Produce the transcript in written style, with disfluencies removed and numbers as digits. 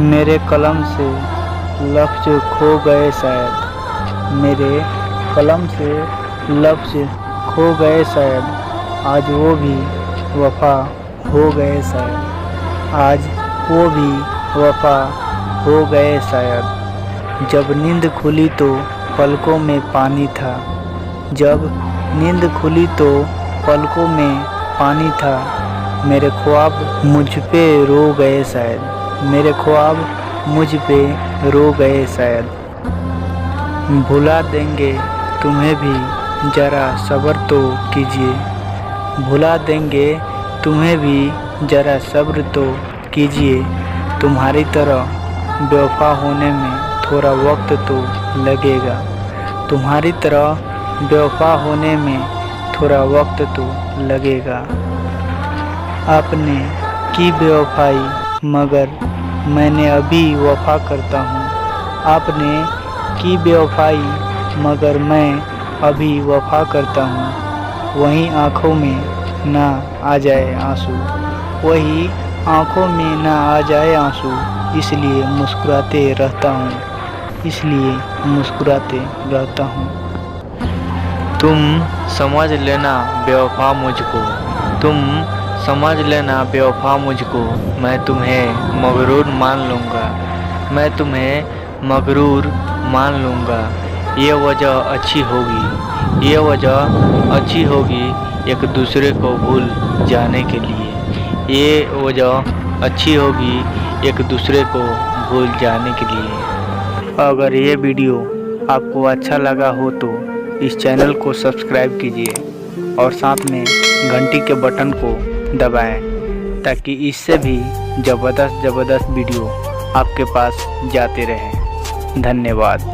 मेरे कलम से लफ्ज़ खो गए शायद, मेरे कलम से लफ्ज़ खो गए शायद, आज वो भी वफ़ा हो गए शायद, आज वो भी वफ़ा हो गए शायद। जब नींद खुली तो पलकों में पानी था, जब नींद खुली तो पलकों में पानी था, मेरे ख्वाब मुझ पे रो गए शायद, मेरे ख्वाब मुझ पे रो गए शायद। भुला देंगे तुम्हें भी ज़रा सब्र तो कीजिए, भुला देंगे तुम्हें भी ज़रा सब्र तो कीजिए, तुम्हारी तरह बेवफा होने में थोड़ा वक्त तो लगेगा, तुम्हारी तरह बेवफा होने में थोड़ा वक्त तो लगेगा। आपने की बेवफाई मगर मैंने अभी वफ़ा करता हूँ, आपने की बेवफाई मगर मैं अभी वफ़ा करता हूँ। वहीं आँखों में ना आ जाए आंसू, वही आँखों में ना आ जाए आंसू, इसलिए मुस्कुराते रहता हूँ, इसलिए मुस्कुराते रहता हूँ। तुम समझ लेना बेवफा मुझको, तुम समझ लेना बेवफा मुझको, मैं तुम्हें मगरूर मान लूँगा, मैं तुम्हें मगरूर मान लूँगा। ये वजह अच्छी होगी, ये वजह अच्छी होगी एक दूसरे को भूल जाने के लिए, ये वजह अच्छी होगी एक दूसरे को भूल जाने के लिए। अगर ये वीडियो आपको अच्छा लगा हो तो इस चैनल को सब्सक्राइब कीजिए और साथ में घंटी के बटन को दबाएं, ताकि इससे भी ज़बरदस्त वीडियो आपके पास जाते रहें। धन्यवाद।